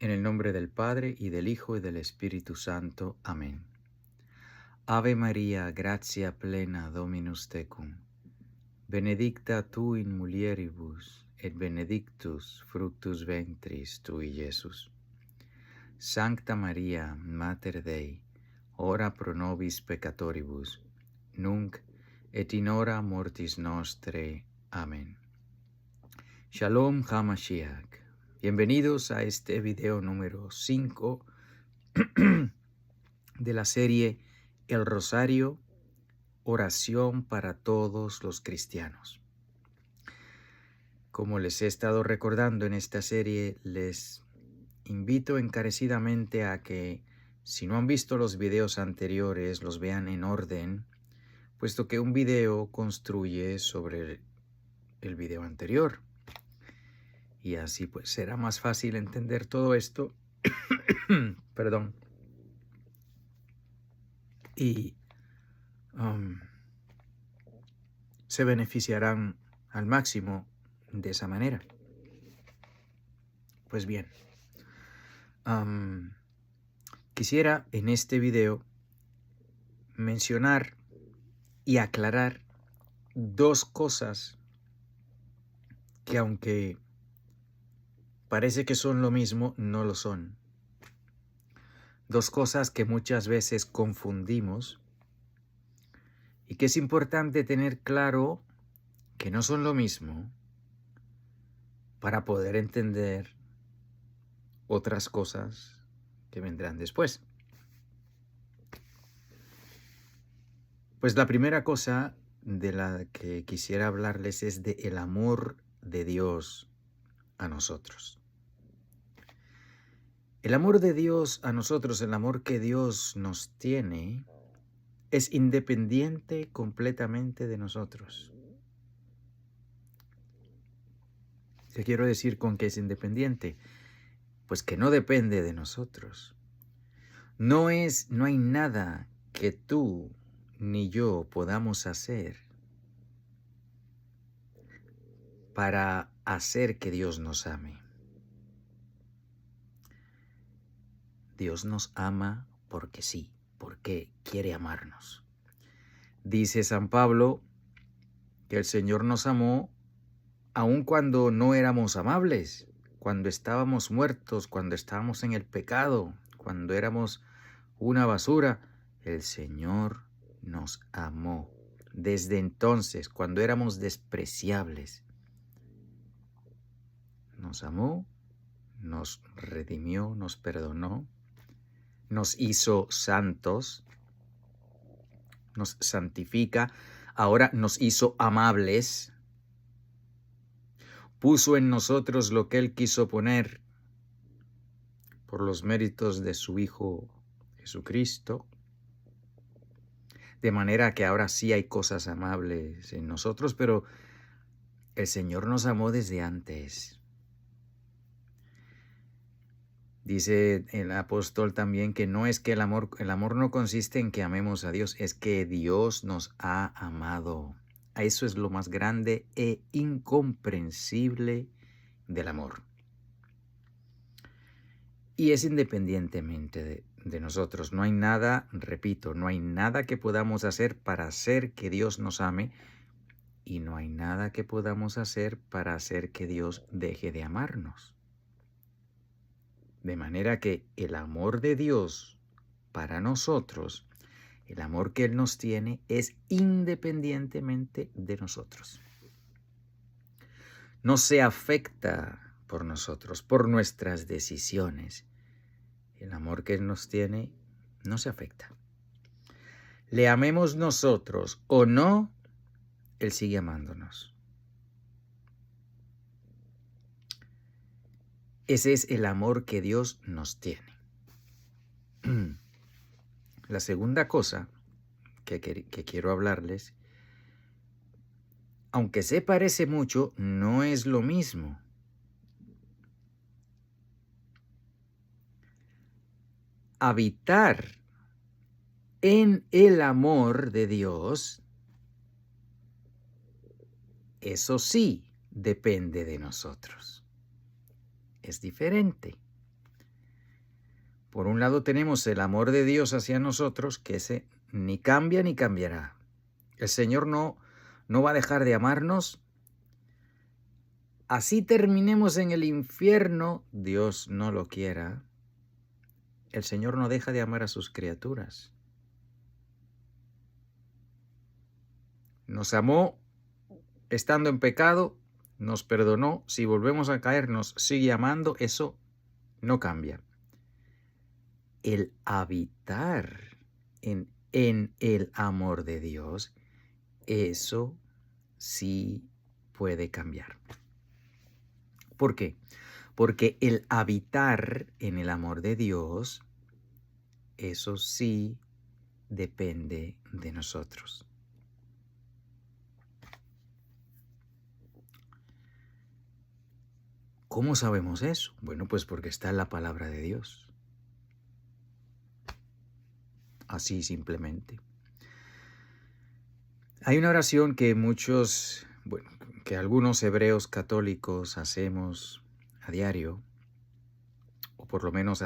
En el nombre del Padre, y del Hijo, y del Espíritu Santo. Amén. Ave María, gratia plena, Dominus tecum. Benedicta tu in mulieribus, et benedictus fructus ventris tui, Iesus. Sancta Maria, Mater Dei, ora pro nobis peccatoribus, nunc et in hora mortis nostre. Amén. Shalom HaMashiach. Bienvenidos a este video número 5 de la serie El Rosario, oración para todos los cristianos. Como les he estado recordando en esta serie, les invito encarecidamente a que, si no han visto los videos anteriores, los vean en orden, puesto que un video construye sobre el video anterior. Y así pues será más fácil entender todo esto. Perdón. Y se beneficiarán al máximo de esa manera. Pues bien, quisiera en este video mencionar y aclarar dos cosas que, aunque parece que son lo mismo, no lo son. Dos cosas que muchas veces confundimos y que es importante tener claro que no son lo mismo para poder entender otras cosas que vendrán después. Pues la primera cosa de la que quisiera hablarles es de el amor de Dios a nosotros. El amor de Dios a nosotros, el amor que Dios nos tiene, es independiente completamente de nosotros. ¿Qué quiero decir con que es independiente? Pues que no depende de nosotros. No hay nada que tú ni yo podamos hacer para hacer que Dios nos ame. Dios nos ama porque sí, porque quiere amarnos. Dice San Pablo que el Señor nos amó aun cuando no éramos amables, cuando estábamos muertos, cuando estábamos en el pecado, cuando éramos una basura. El Señor nos amó. Desde entonces, cuando éramos despreciables, nos amó, nos redimió, nos perdonó, nos hizo santos, nos santifica, ahora nos hizo amables, puso en nosotros lo que Él quiso poner por los méritos de su Hijo Jesucristo, de manera que ahora sí hay cosas amables en nosotros, pero el Señor nos amó desde antes. Dice el apóstol también que no es que el amor no consiste en que amemos a Dios, es que Dios nos ha amado. Eso es lo más grande e incomprensible del amor. Y es independientemente de nosotros. No hay nada, repito, no hay nada que podamos hacer para hacer que Dios nos ame, y no hay nada que podamos hacer para hacer que Dios deje de amarnos. De manera que el amor de Dios para nosotros, el amor que Él nos tiene, es independientemente de nosotros. No se afecta por nosotros, por nuestras decisiones. El amor que Él nos tiene no se afecta. Le amemos nosotros o no, Él sigue amándonos. Ese es el amor que Dios nos tiene. La segunda cosa que quiero hablarles, aunque se parece mucho, no es lo mismo. Habitar en el amor de Dios, eso sí depende de nosotros. Es diferente. Por un lado tenemos el amor de Dios hacia nosotros, que ese ni cambia ni cambiará. El Señor no va a dejar de amarnos. Así terminemos en el infierno, Dios no lo quiera. El Señor no deja de amar a sus criaturas. Nos amó estando en pecado, nos perdonó. Si volvemos a caer, nos sigue amando. Eso no cambia. El habitar en el amor de Dios, eso sí puede cambiar. ¿Por qué? Porque el habitar en el amor de Dios, eso sí depende de nosotros. ¿Cómo sabemos eso? Bueno, pues porque está en la palabra de Dios. Así simplemente. Hay una oración que que algunos hebreos católicos hacemos a diario, o por lo menos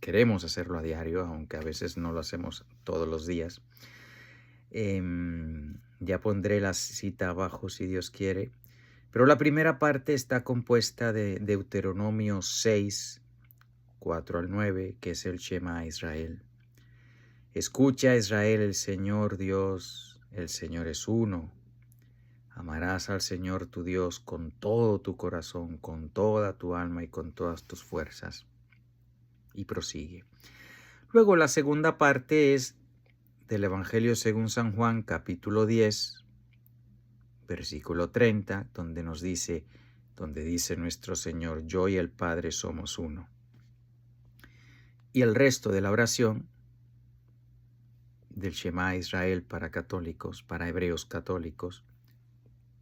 queremos hacerlo a diario, aunque a veces no lo hacemos todos los días. Ya pondré la cita abajo si Dios quiere. Pero la primera parte está compuesta de Deuteronomio 6, 4 al 9, que es el Shema Israel. Escucha, Israel, el Señor Dios, el Señor es uno. Amarás al Señor tu Dios con todo tu corazón, con toda tu alma y con todas tus fuerzas. Y prosigue. Luego la segunda parte es del Evangelio según San Juan, capítulo 10, versículo 30, donde dice nuestro Señor, yo y el Padre somos uno. Y el resto de la oración del Shema Israel para católicos, para hebreos católicos,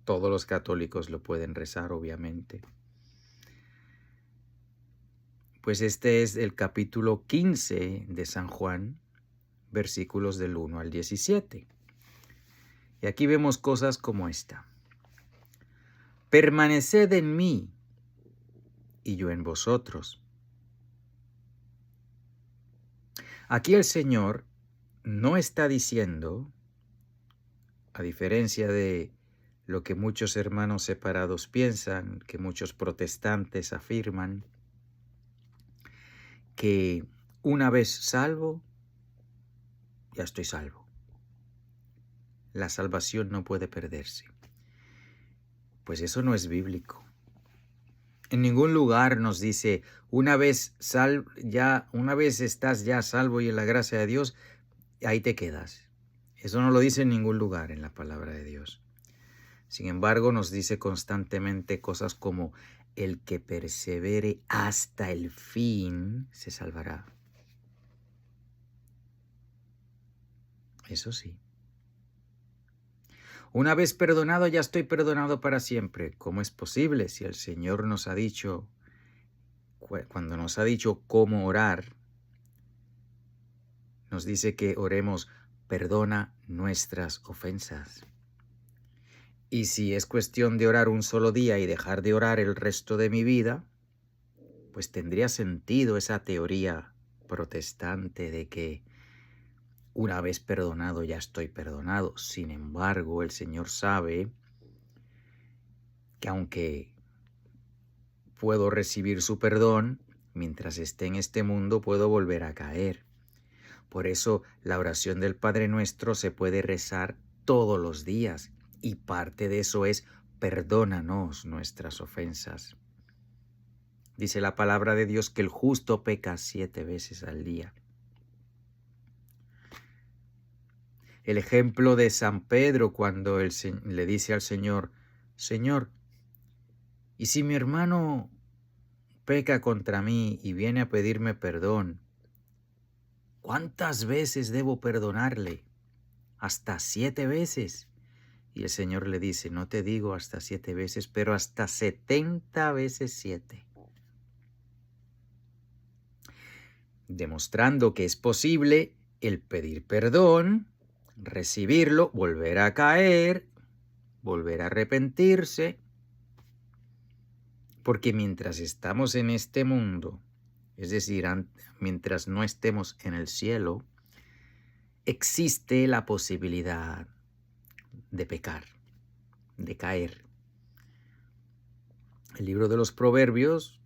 todos los católicos lo pueden rezar, obviamente. Pues este es el capítulo 15 de San Juan, versículos del 1 al 17. Y aquí vemos cosas como esta. Permaneced en mí y yo en vosotros. Aquí el Señor no está diciendo, a diferencia de lo que muchos hermanos separados piensan, que muchos protestantes afirman, que una vez salvo, ya estoy salvo. La salvación no puede perderse. Pues eso no es bíblico. En ningún lugar nos dice, una vez estás ya salvo y en la gracia de Dios, ahí te quedas. Eso no lo dice en ningún lugar en la palabra de Dios. Sin embargo, nos dice constantemente cosas como, el que persevere hasta el fin se salvará. Eso sí. Una vez perdonado, ya estoy perdonado para siempre. ¿Cómo es posible si el Señor nos ha dicho, cuando nos ha dicho cómo orar, nos dice que oremos, perdona nuestras ofensas? Y si es cuestión de orar un solo día y dejar de orar el resto de mi vida, pues tendría sentido esa teoría protestante de que una vez perdonado ya estoy perdonado. Sin embargo, el Señor sabe que aunque puedo recibir su perdón, mientras esté en este mundo puedo volver a caer. Por eso la oración del Padre Nuestro se puede rezar todos los días y parte de eso es perdónanos nuestras ofensas. Dice la palabra de Dios que el justo peca 7 veces al día. El ejemplo de San Pedro cuando le dice al Señor, Señor, ¿y si mi hermano peca contra mí y viene a pedirme perdón? ¿Cuántas veces debo perdonarle? ¿Hasta 7 veces? Y el Señor le dice, no te digo hasta 7 veces, pero hasta 70 veces 7. Demostrando que es posible el pedir perdón, recibirlo, volver a caer, volver a arrepentirse, porque mientras estamos en este mundo, es decir, mientras no estemos en el cielo, existe la posibilidad de pecar, de caer. El libro de los Proverbios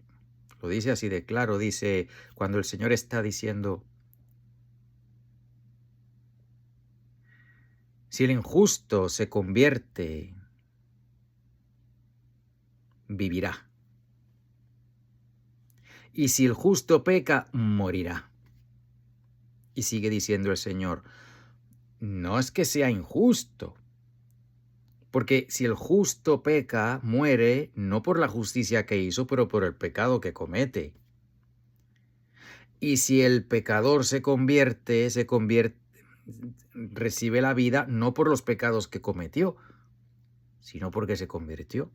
lo dice así de claro, dice, cuando el Señor está diciendo, si el injusto se convierte, vivirá. Y si el justo peca, morirá. Y sigue diciendo el Señor, no es que sea injusto, porque si el justo peca, muere no por la justicia que hizo, pero por el pecado que comete. Y si el pecador se convierte, recibe la vida no por los pecados que cometió, sino porque se convirtió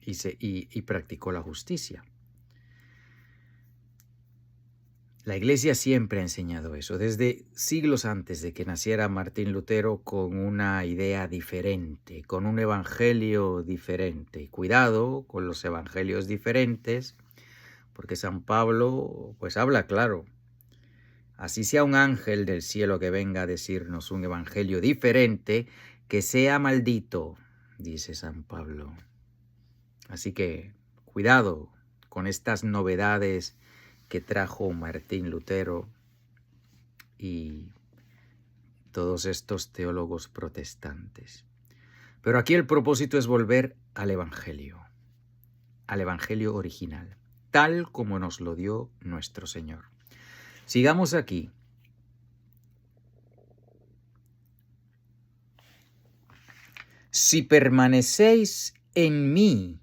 y practicó la justicia. La Iglesia siempre ha enseñado eso, desde siglos antes de que naciera Martín Lutero, con una idea diferente, con un evangelio diferente. Cuidado con los evangelios diferentes, porque San Pablo pues habla claro. Así sea un ángel del cielo que venga a decirnos un evangelio diferente, que sea maldito, dice San Pablo. Así que cuidado con estas novedades que trajo Martín Lutero y todos estos teólogos protestantes. Pero aquí el propósito es volver al evangelio original, tal como nos lo dio nuestro Señor. Sigamos aquí. Si permanecéis en mí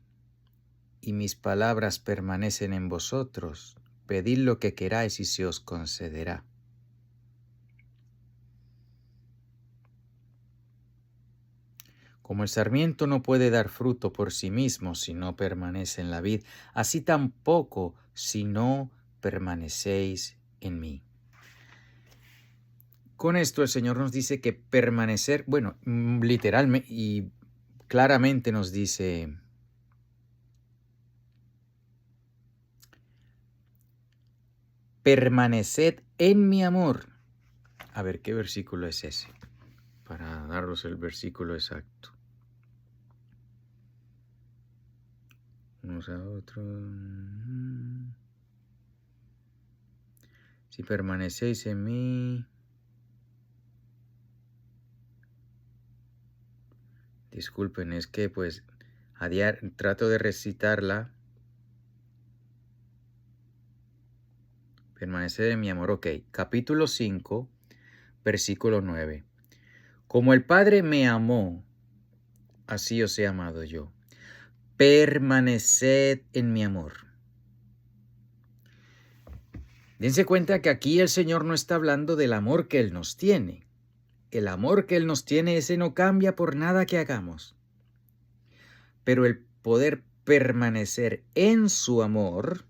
y mis palabras permanecen en vosotros, pedid lo que queráis y se os concederá. Como el sarmiento no puede dar fruto por sí mismo si no permanece en la vid, así tampoco si no permanecéis en mí. Con esto el Señor nos dice que permanecer, bueno, literalmente y claramente nos dice, permaneced en mi amor. A ver, ¿qué versículo es ese? Para daros el versículo exacto. Unos a otros. Si permanecéis en mí. Disculpen, es que pues a diario trato de recitarla. Permaneced en mi amor. Ok, capítulo 5, versículo 9. Como el Padre me amó, así os he amado yo. Permaneced en mi amor. Dense cuenta que aquí el Señor no está hablando del amor que Él nos tiene. El amor que Él nos tiene, ese no cambia por nada que hagamos. Pero el poder permanecer en su amor,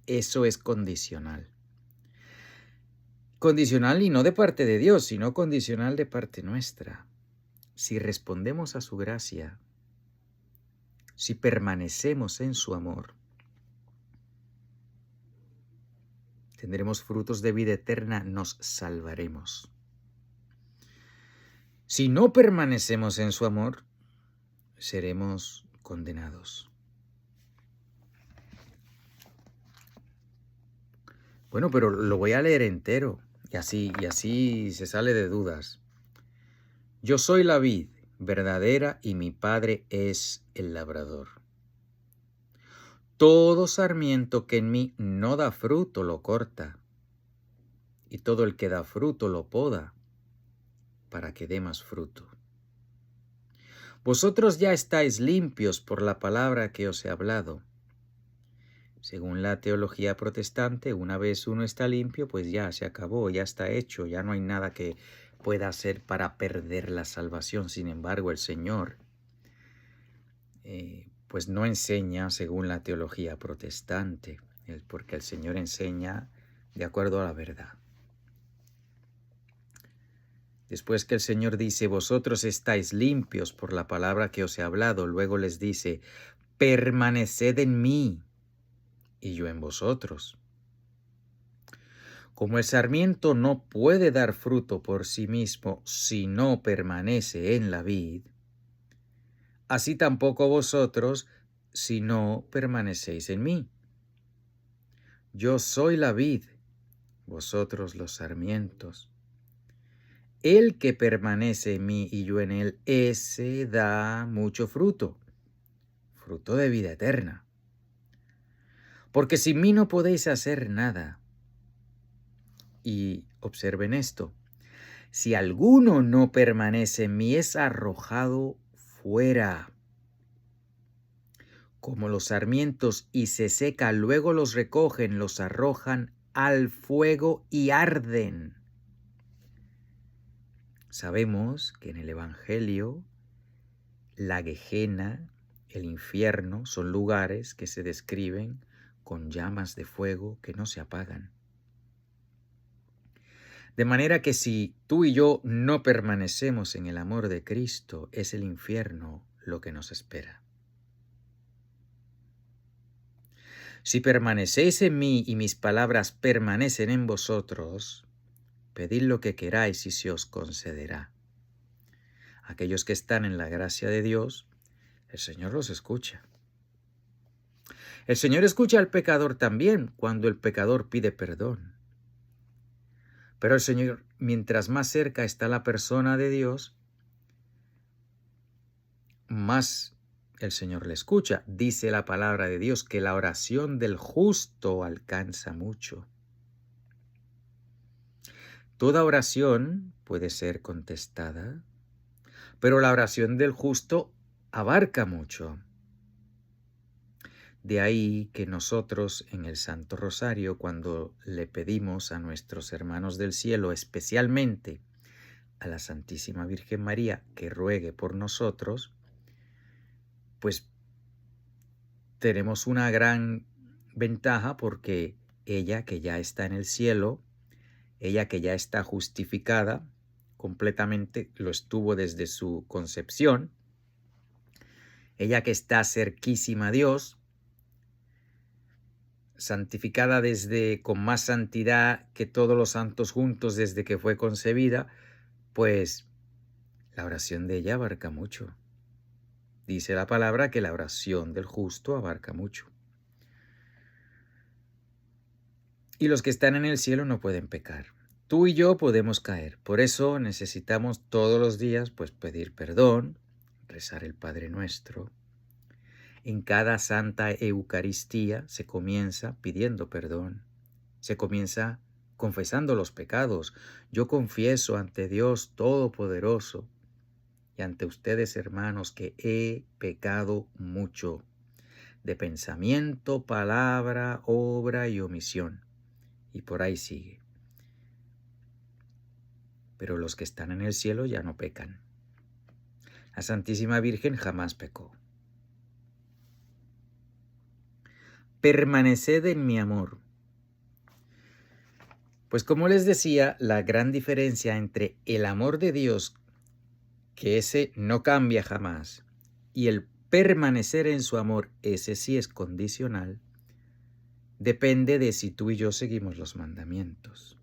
eso es condicional. Condicional y no de parte de Dios, sino condicional de parte nuestra. Si respondemos a su gracia, si permanecemos en su amor, tendremos frutos de vida eterna, nos salvaremos. Si no permanecemos en su amor, seremos condenados. Bueno, pero lo voy a leer entero y así se sale de dudas. Yo soy la vid verdadera y mi Padre es el labrador. Todo sarmiento que en mí no da fruto lo corta, y todo el que da fruto lo poda, para que dé más fruto. Vosotros ya estáis limpios por la palabra que os he hablado. Según la teología protestante, una vez uno está limpio, pues ya se acabó, ya está hecho, ya no hay nada que pueda hacer para perder la salvación. Sin embargo, el Señor pues no enseña según la teología protestante, porque el Señor enseña de acuerdo a la verdad. Después que el Señor dice, vosotros estáis limpios por la palabra que os he hablado, luego les dice, permaneced en mí y yo en vosotros. Como el sarmiento no puede dar fruto por sí mismo si no permanece en la vid, así tampoco vosotros si no permanecéis en mí. Yo soy la vid, vosotros los sarmientos. El que permanece en mí y yo en él, ese da mucho fruto, fruto de vida eterna. Porque sin mí no podéis hacer nada. Y observen esto, si alguno no permanece en mí, es arrojado fuera, como los sarmientos, y se seca, luego los recogen, los arrojan al fuego y arden. Sabemos que en el Evangelio la Gehenna, el infierno, son lugares que se describen con llamas de fuego que no se apagan. De manera que si tú y yo no permanecemos en el amor de Cristo, es el infierno lo que nos espera. Si permanecéis en mí y mis palabras permanecen en vosotros, pedid lo que queráis y se os concederá. Aquellos que están en la gracia de Dios, el Señor los escucha. El Señor escucha al pecador también cuando el pecador pide perdón. Pero el Señor, mientras más cerca está la persona de Dios, más el Señor le escucha. Dice la palabra de Dios que la oración del justo alcanza mucho. Toda oración puede ser contestada, pero la oración del justo abarca mucho. De ahí que nosotros en el Santo Rosario, cuando le pedimos a nuestros hermanos del cielo, especialmente a la Santísima Virgen María, que ruegue por nosotros, pues tenemos una gran ventaja porque ella que ya está en el cielo, ella que ya está justificada completamente, lo estuvo desde su concepción, ella que está cerquísima a Dios, santificada desde con más santidad que todos los santos juntos desde que fue concebida, pues la oración de ella abarca mucho. Dice la palabra que la oración del justo abarca mucho. Y los que están en el cielo no pueden pecar. Tú y yo podemos caer. Por eso necesitamos todos los días pues pedir perdón, rezar el Padre Nuestro. En cada Santa Eucaristía se comienza pidiendo perdón, se comienza confesando los pecados. Yo confieso ante Dios Todopoderoso y ante ustedes, hermanos, que he pecado mucho, de pensamiento, palabra, obra y omisión. Y por ahí sigue. Pero los que están en el cielo ya no pecan. La Santísima Virgen jamás pecó. Permaneced en mi amor. Pues como les decía, la gran diferencia entre el amor de Dios, que ese no cambia jamás, y el permanecer en su amor, ese sí es condicional, depende de si tú y yo seguimos los mandamientos.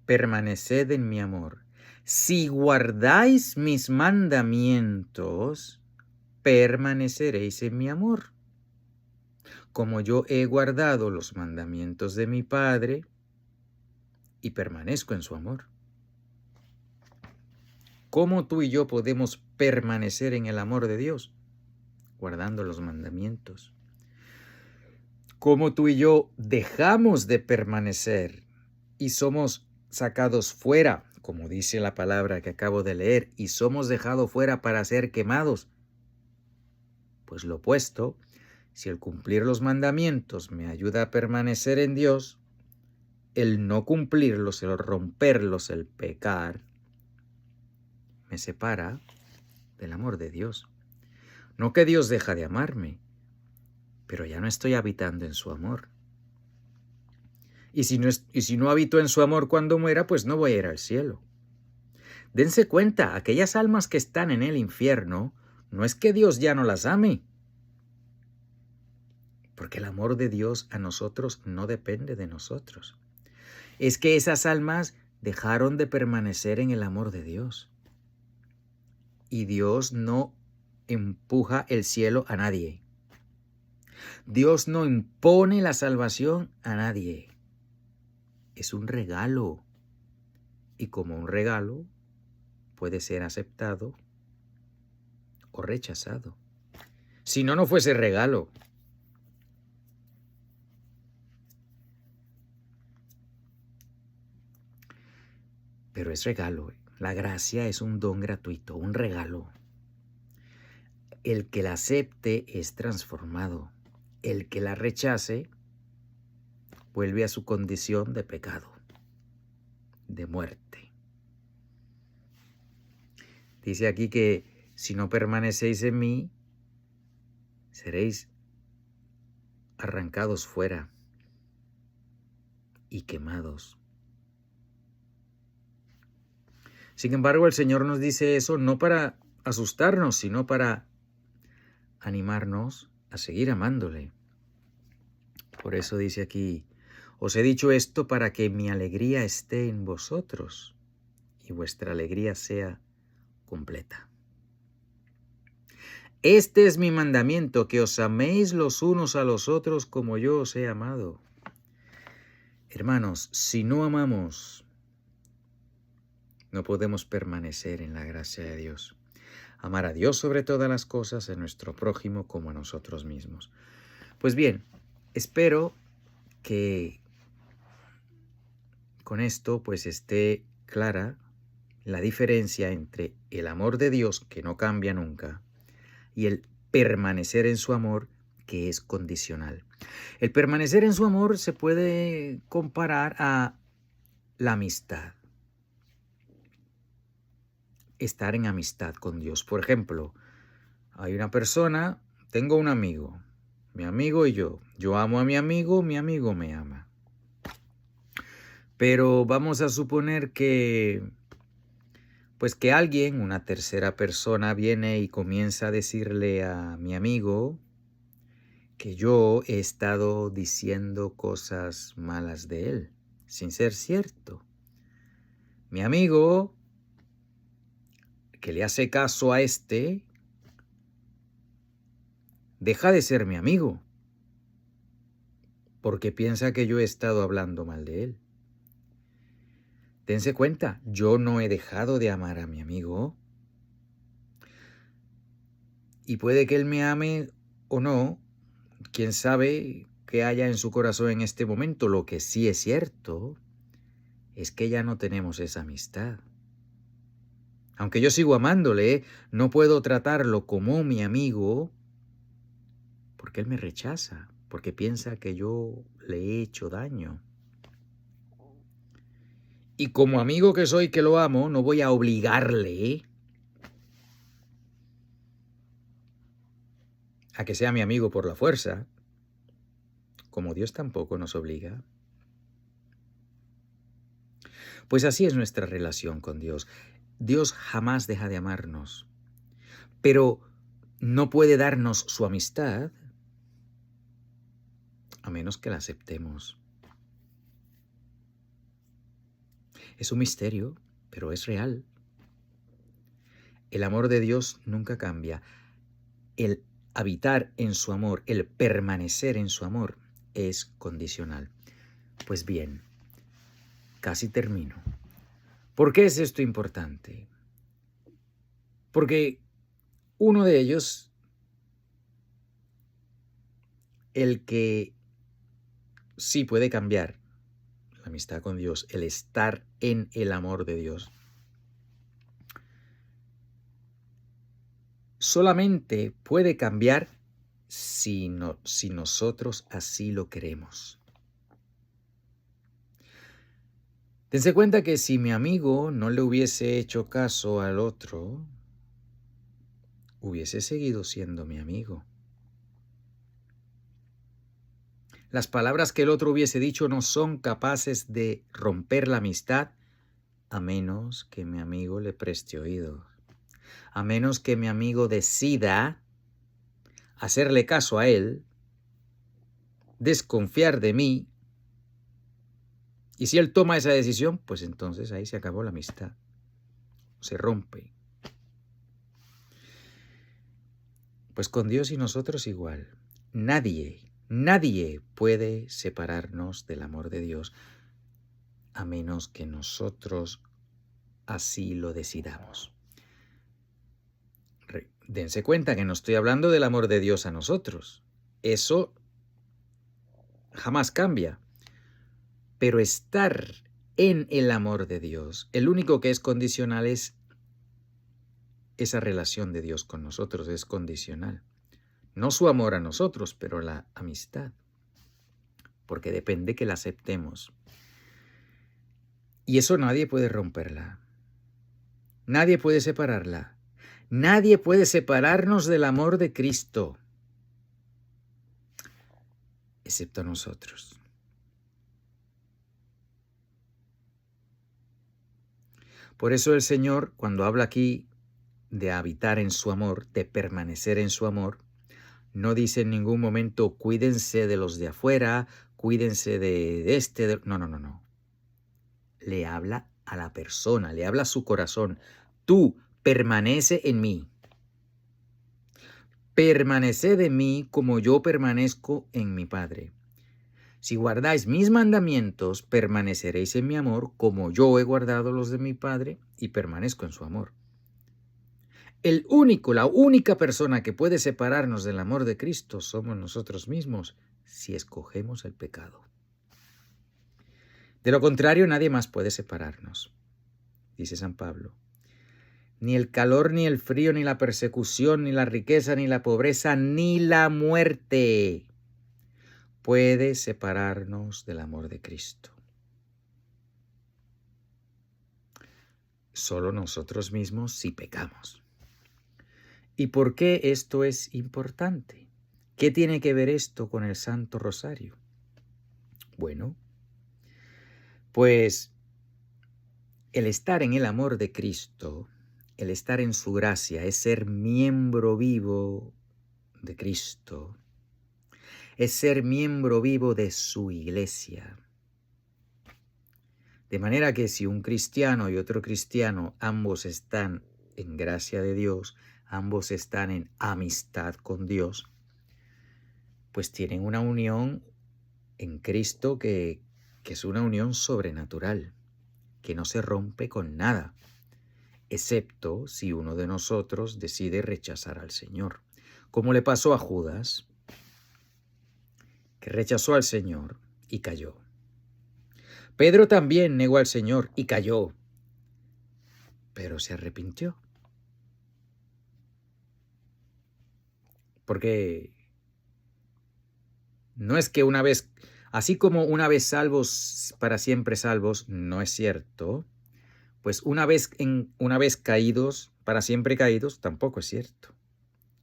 Permaneced en mi amor. Si guardáis mis mandamientos, permaneceréis en mi amor. Como yo he guardado los mandamientos de mi Padre y permanezco en su amor. ¿Cómo tú y yo podemos permanecer en el amor de Dios? Guardando los mandamientos. ¿Cómo tú y yo dejamos de permanecer y somos sacados fuera, como dice la palabra que acabo de leer, y somos dejados fuera para ser quemados? Pues lo opuesto, si el cumplir los mandamientos me ayuda a permanecer en Dios, el no cumplirlos, el romperlos, el pecar, me separa del amor de Dios. No que Dios deja de amarme, pero ya no estoy habitando en su amor. Y si no habito en su amor cuando muera, pues no voy a ir al cielo. Dense cuenta, aquellas almas que están en el infierno, no es que Dios ya no las ame, porque el amor de Dios a nosotros no depende de nosotros. Es que esas almas dejaron de permanecer en el amor de Dios. Y Dios no empuja el cielo a nadie. Dios no impone la salvación a nadie. Es un regalo. Y como un regalo, puede ser aceptado o rechazado. Si no, no fuese regalo. Pero es regalo. La gracia es un don gratuito, un regalo. El que la acepte es transformado. El que la rechace vuelve a su condición de pecado, de muerte. Dice aquí que si no permanecéis en mí, seréis arrancados fuera y quemados. Sin embargo, el Señor nos dice eso no para asustarnos, sino para animarnos a seguir amándole. Por eso dice aquí, os he dicho esto para que mi alegría esté en vosotros y vuestra alegría sea completa. Este es mi mandamiento, que os améis los unos a los otros como yo os he amado. Hermanos, si no amamos, no podemos permanecer en la gracia de Dios. Amar a Dios sobre todas las cosas, a nuestro prójimo como a nosotros mismos. Pues bien, espero que con esto pues esté clara la diferencia entre el amor de Dios, que no cambia nunca, y el permanecer en su amor, que es condicional. El permanecer en su amor se puede comparar a la amistad. Estar en amistad con Dios. Por ejemplo, hay una persona, tengo un amigo, mi amigo y yo. Yo amo a mi amigo me ama. Pero vamos a suponer que que alguien, una tercera persona, viene y comienza a decirle a mi amigo que yo he estado diciendo cosas malas de él, sin ser cierto. Mi amigo, que le hace caso a este, deja de ser mi amigo, porque piensa que yo he estado hablando mal de él. Dense cuenta, yo no he dejado de amar a mi amigo. Y puede que él me ame o no, quién sabe qué haya en su corazón en este momento. Lo que sí es cierto es que ya no tenemos esa amistad. Aunque yo sigo amándole, no puedo tratarlo como mi amigo porque él me rechaza, porque piensa que yo le he hecho daño. Y como amigo que soy, que lo amo, no voy a obligarle a que sea mi amigo por la fuerza, como Dios tampoco nos obliga. Pues así es nuestra relación con Dios. Dios jamás deja de amarnos, pero no puede darnos su amistad a menos que la aceptemos. Es un misterio, pero es real. El amor de Dios nunca cambia. El habitar en su amor, el permanecer en su amor, es condicional. Pues bien, casi termino. ¿Por qué es esto importante? Porque uno de ellos, el que sí puede cambiar la amistad con Dios, el estar en el amor de Dios, solamente puede cambiar si nosotros así lo queremos. Dense cuenta que si mi amigo no le hubiese hecho caso al otro, hubiese seguido siendo mi amigo. Las palabras que el otro hubiese dicho no son capaces de romper la amistad a menos que mi amigo le preste oído, a menos que mi amigo decida hacerle caso a él, desconfiar de mí, y si él toma esa decisión, pues entonces ahí se acabó la amistad, se rompe. Pues con Dios y nosotros igual. Nadie puede separarnos del amor de Dios a menos que nosotros así lo decidamos. Dense cuenta que no estoy hablando del amor de Dios a nosotros. Eso jamás cambia. Pero estar en el amor de Dios, el único que es condicional es esa relación de Dios con nosotros, es condicional. No su amor a nosotros, pero la amistad. Porque depende que la aceptemos. Y eso nadie puede romperla. Nadie puede separarla. Nadie puede separarnos del amor de Cristo, excepto nosotros. Por eso el Señor, cuando habla aquí de habitar en su amor, de permanecer en su amor, no dice en ningún momento cuídense de los de afuera, cuídense de este. No. Le habla a la persona, le habla a su corazón. Tú permanece en mí. Permaneced en mí como yo permanezco en mi Padre. Si guardáis mis mandamientos, permaneceréis en mi amor como yo he guardado los de mi Padre y permanezco en su amor. La única persona que puede separarnos del amor de Cristo somos nosotros mismos si escogemos el pecado. De lo contrario, nadie más puede separarnos, dice San Pablo. Ni el calor, ni el frío, ni la persecución, ni la riqueza, ni la pobreza, ni la muerte puede separarnos del amor de Cristo. Solo nosotros mismos si pecamos. ¿Y por qué esto es importante? ¿Qué tiene que ver esto con el Santo Rosario? Bueno, pues el estar en el amor de Cristo, el estar en su gracia, es ser miembro vivo de Cristo, es ser miembro vivo de su iglesia. De manera que si un cristiano y otro cristiano, ambos están en gracia de Dios, ambos están en amistad con Dios, pues tienen una unión en Cristo que es una unión sobrenatural, que no se rompe con nada, excepto si uno de nosotros decide rechazar al Señor, como le pasó a Judas, que rechazó al Señor y cayó. Pedro también negó al Señor y cayó, pero se arrepintió. Porque no es que una vez, así como una vez salvos, para siempre salvos, no es cierto, pues una vez caídos, para siempre caídos, tampoco es cierto.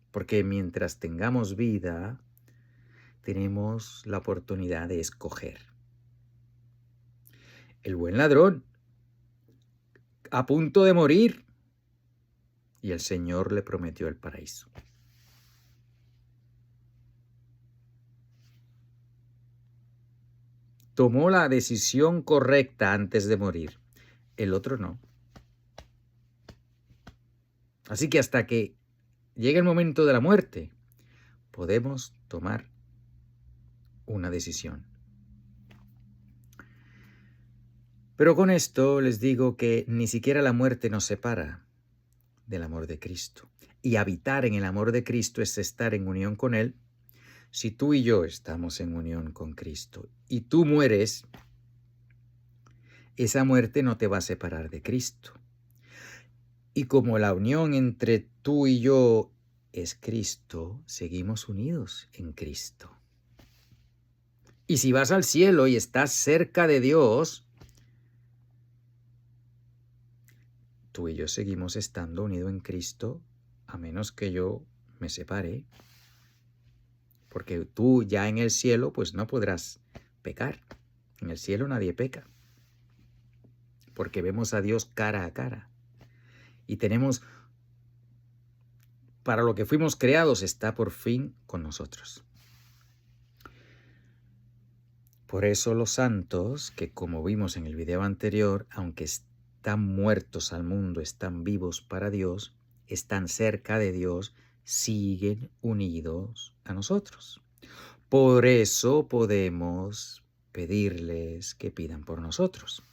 Porque mientras tengamos vida, tenemos la oportunidad de escoger. El buen ladrón, a punto de morir, y el Señor le prometió el paraíso. Tomó la decisión correcta antes de morir. El otro no. Así que hasta que llegue el momento de la muerte, podemos tomar una decisión. Pero con esto les digo que ni siquiera la muerte nos separa del amor de Cristo. Y habitar en el amor de Cristo es estar en unión con Él. Si tú y yo estamos en unión con Cristo y tú mueres, esa muerte no te va a separar de Cristo. Y como la unión entre tú y yo es Cristo, seguimos unidos en Cristo. Y si vas al cielo y estás cerca de Dios, tú y yo seguimos estando unidos en Cristo, a menos que yo me separe. Porque tú ya en el cielo, pues no podrás pecar. En el cielo nadie peca. porque vemos a Dios cara a cara. Y tenemos, para lo que fuimos creados, está por fin con nosotros. Por eso los santos, que como vimos en el video anterior, aunque están muertos al mundo, están vivos para Dios, están cerca de Dios, siguen unidos a nosotros. Por eso podemos pedirles que pidan por nosotros.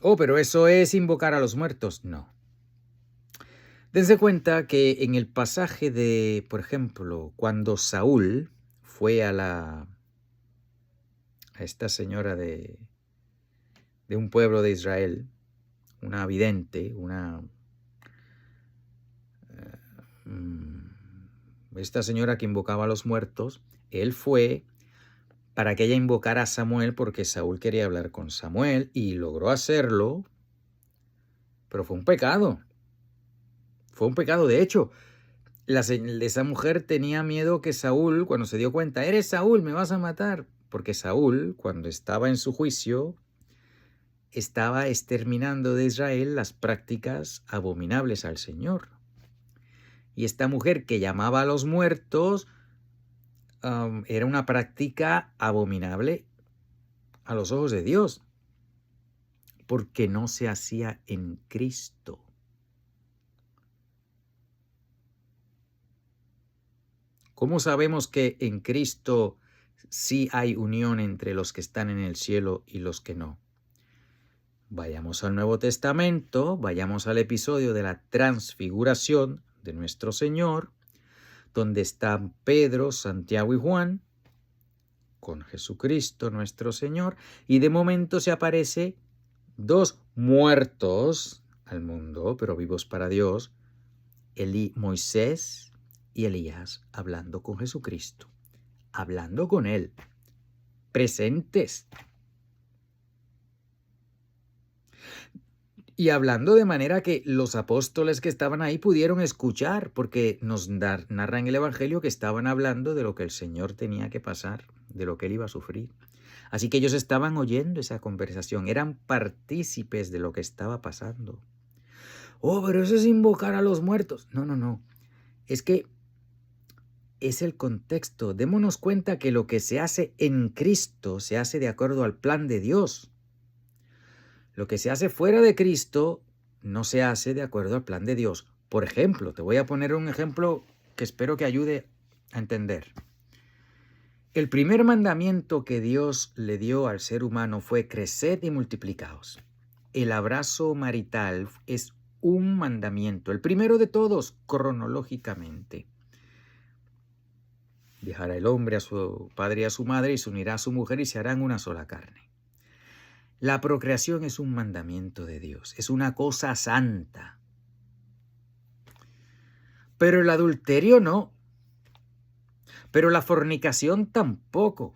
Oh, pero eso es invocar a los muertos. No. Dense cuenta que en el pasaje de, por ejemplo, cuando Saúl fue a esta señora de un pueblo de Israel, una vidente, esta señora que invocaba a los muertos, él fue para que ella invocara a Samuel porque Saúl quería hablar con Samuel y logró hacerlo, pero fue un pecado. Fue un pecado. De hecho, esa mujer tenía miedo que Saúl, cuando se dio cuenta, eres Saúl, me vas a matar. Porque Saúl, cuando estaba en su juicio, estaba exterminando de Israel las prácticas abominables al Señor. Y esta mujer que llamaba a los muertos era una práctica abominable a los ojos de Dios, porque no se hacía en Cristo. ¿Cómo sabemos que en Cristo sí hay unión entre los que están en el cielo y los que no? Vayamos al Nuevo Testamento, vayamos al episodio de la transfiguración de nuestro Señor, donde están Pedro, Santiago y Juan, con Jesucristo nuestro Señor, y de momento se aparece dos muertos al mundo, pero vivos para Dios, Moisés y Elías, hablando con Jesucristo, hablando con Él, presentes. Y hablando de manera que los apóstoles que estaban ahí pudieron escuchar, porque nos narra en el Evangelio que estaban hablando de lo que el Señor tenía que pasar, de lo que Él iba a sufrir. Así que ellos estaban oyendo esa conversación, eran partícipes de lo que estaba pasando. Oh, pero eso es invocar a los muertos. No. Es que es el contexto. Démonos cuenta que lo que se hace en Cristo se hace de acuerdo al plan de Dios. Lo que se hace fuera de Cristo no se hace de acuerdo al plan de Dios. Por ejemplo, te voy a poner un ejemplo que espero que ayude a entender. El primer mandamiento que Dios le dio al ser humano fue creced y multiplicaos. El abrazo marital es un mandamiento, el primero de todos, cronológicamente. Dejará el hombre a su padre y a su madre y se unirá a su mujer y se harán una sola carne. La procreación es un mandamiento de Dios, es una cosa santa. Pero el adulterio no. Pero la fornicación tampoco.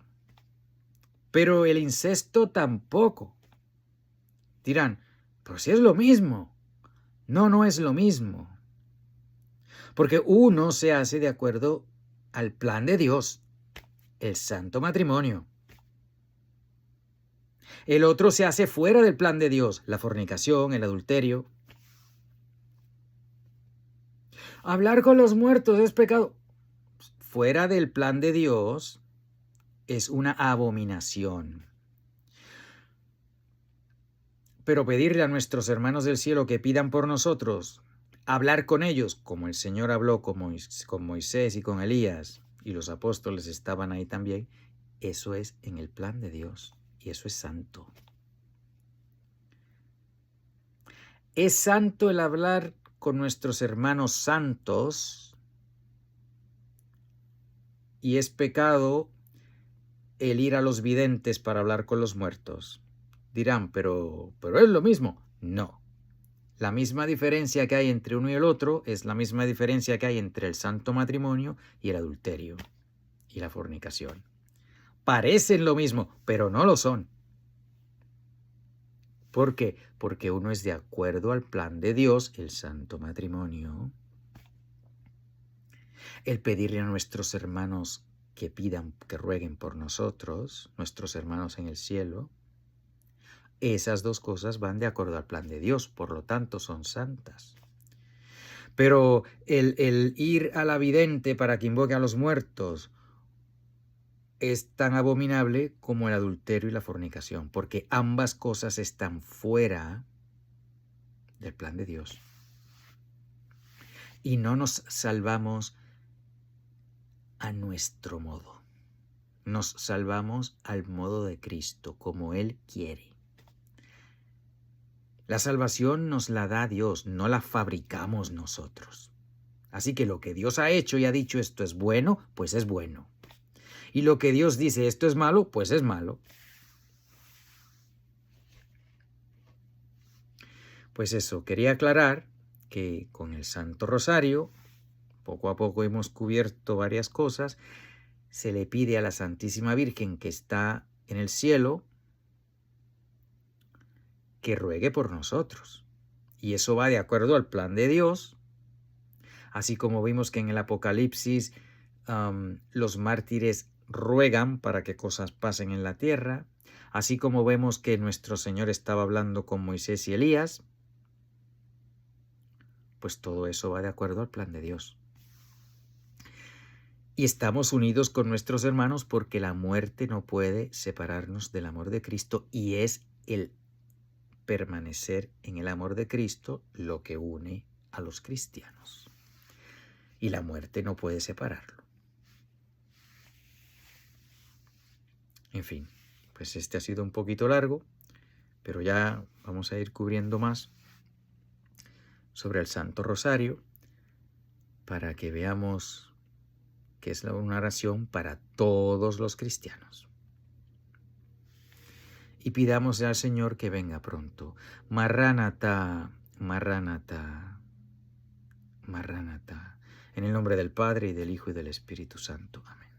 Pero el incesto tampoco. Dirán, pero si es lo mismo. No es lo mismo. Porque uno se hace de acuerdo al plan de Dios, el santo matrimonio. El otro se hace fuera del plan de Dios, la fornicación, el adulterio. Hablar con los muertos es pecado. Fuera del plan de Dios es una abominación. Pero pedirle a nuestros hermanos del cielo que pidan por nosotros, hablar con ellos, como el Señor habló con Moisés y con Elías, y los apóstoles estaban ahí también, eso es en el plan de Dios, y eso es santo. Es santo el hablar con nuestros hermanos santos, y es pecado el ir a los videntes para hablar con los muertos. Dirán, pero es lo mismo. No. La misma diferencia que hay entre uno y el otro es la misma diferencia que hay entre el santo matrimonio y el adulterio y la fornicación. Parecen lo mismo, pero no lo son. ¿Por qué? Porque uno es de acuerdo al plan de Dios, el santo matrimonio. El pedirle a nuestros hermanos que pidan, que rueguen por nosotros, nuestros hermanos en el cielo. esas dos cosas van de acuerdo al plan de Dios, por lo tanto son santas. Pero el ir a la vidente para que invoque a los muertos es tan abominable como el adulterio y la fornicación, porque ambas cosas están fuera del plan de Dios. Y no nos salvamos a nuestro modo. Nos salvamos al modo de Cristo, como Él quiere. La salvación nos la da Dios, no la fabricamos nosotros. Así que lo que Dios ha hecho y ha dicho esto es bueno, pues es bueno. Y lo que Dios dice esto es malo, pues es malo. Pues eso, quería aclarar que con el Santo Rosario, poco a poco hemos cubierto varias cosas. Se le pide a la Santísima Virgen que está en el cielo que ruegue por nosotros. Y eso va de acuerdo al plan de Dios. Así como vimos que en el Apocalipsis los mártires ruegan para que cosas pasen en la tierra. Así como vemos que nuestro Señor estaba hablando con Moisés y Elías. Pues todo eso va de acuerdo al plan de Dios. Y estamos unidos con nuestros hermanos porque la muerte no puede separarnos del amor de Cristo y es el permanecer en el amor de Cristo lo que une a los cristianos. Y la muerte no puede separarlo. En fin, pues este ha sido un poquito largo, pero ya vamos a ir cubriendo más sobre el Santo Rosario para que veamos que es una oración para todos los cristianos. Y pidamos al Señor que venga pronto. Marránata, Marránata, Marránata. En el nombre del Padre, y del Hijo, y del Espíritu Santo. Amén.